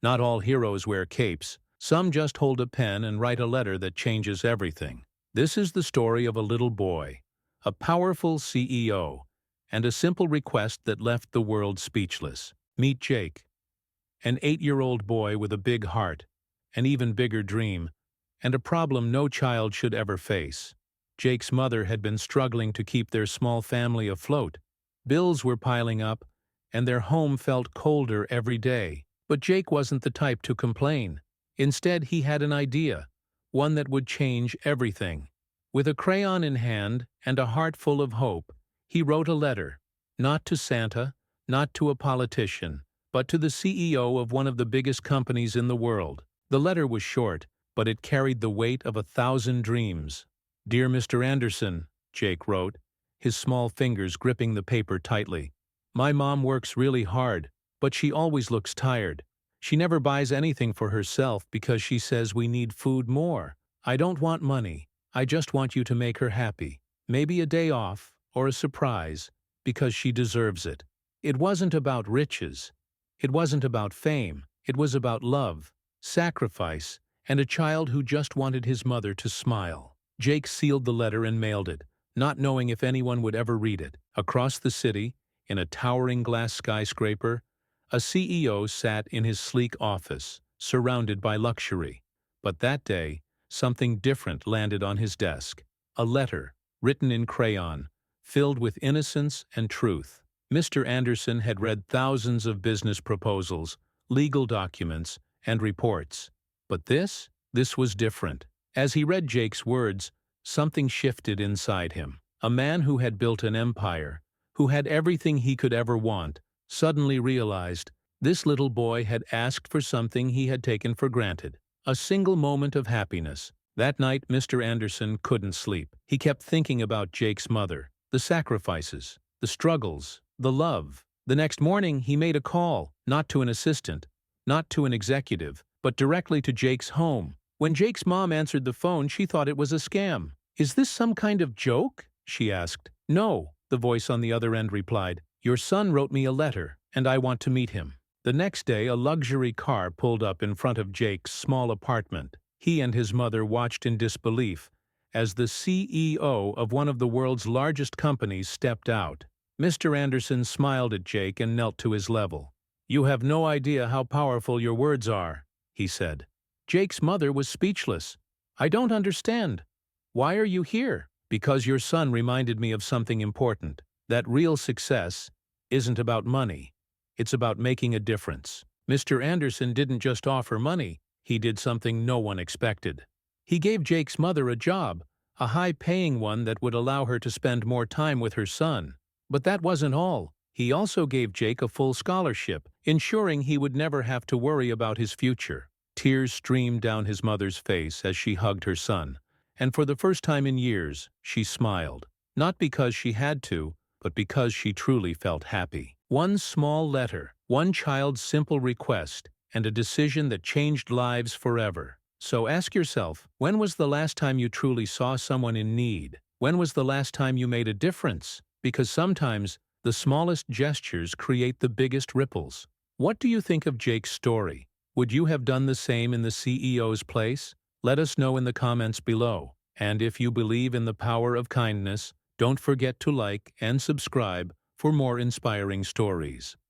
Not all heroes wear capes. Some just hold a pen and write a letter that changes everything. This is the story of a little boy, a powerful CEO, and a simple request that left the world speechless. Meet Jake, an 8-year-old boy with a big heart, an even bigger dream, and a problem no child should ever face. Jake's mother had been struggling to keep their small family afloat. Bills were piling up, and their home felt colder every day. But Jake wasn't the type to complain. Instead, he had an idea, one that would change everything. With a crayon in hand and a heart full of hope, he wrote a letter, not to Santa, not to a politician, but to the CEO of one of the biggest companies in the world. The letter was short, but it carried the weight of 1,000 dreams. "Dear Mr. Anderson," Jake wrote, his small fingers gripping the paper tightly. "My mom works really hard, but she always looks tired. She never buys anything for herself because she says we need food more. I don't want money. I just want you to make her happy. Maybe a day off, or a surprise, because she deserves it." It wasn't about riches. It wasn't about fame. It was about love, sacrifice, and a child who just wanted his mother to smile. Jake sealed the letter and mailed it, not knowing if anyone would ever read it. Across the city, in a towering glass skyscraper, a CEO sat in his sleek office, surrounded by luxury. But that day, something different landed on his desk. A letter, written in crayon, filled with innocence and truth. Mr. Anderson had read thousands of business proposals, legal documents, and reports. But this was different. As he read Jake's words, something shifted inside him. A man who had built an empire, who had everything he could ever want, suddenly realized this little boy had asked for something he had taken for granted. A single moment of happiness. That night, Mr. Anderson couldn't sleep. He kept thinking about Jake's mother, the sacrifices, the struggles, the love. The next morning, he made a call, not to an assistant, not to an executive, but directly to Jake's home. When Jake's mom answered the phone, she thought it was a scam. "Is this some kind of joke?" she asked. "No," the voice on the other end replied. "Your son wrote me a letter, and I want to meet him." The next day, a luxury car pulled up in front of Jake's small apartment. He and his mother watched in disbelief as the CEO of one of the world's largest companies stepped out. Mr. Anderson smiled at Jake and knelt to his level. "You have no idea how powerful your words are," he said. Jake's mother was speechless. "I don't understand. Why are you here?" "Because your son reminded me of something important. That real success isn't about money. It's about making a difference." Mr. Anderson didn't just offer money. He did something no one expected. He gave Jake's mother a job, a high-paying one that would allow her to spend more time with her son. But that wasn't all. He also gave Jake a full scholarship, ensuring he would never have to worry about his future. Tears streamed down his mother's face as she hugged her son, and for the first time in years, she smiled. Not because she had to, but because she truly felt happy. One small letter, one child's simple request, and a decision that changed lives forever. So ask yourself, when was the last time you truly saw someone in need? When was the last time you made a difference? Because sometimes, the smallest gestures create the biggest ripples. What do you think of Jake's story? Would you have done the same in the CEO's place? Let us know in the comments below. And if you believe in the power of kindness, don't forget to like and subscribe for more inspiring stories.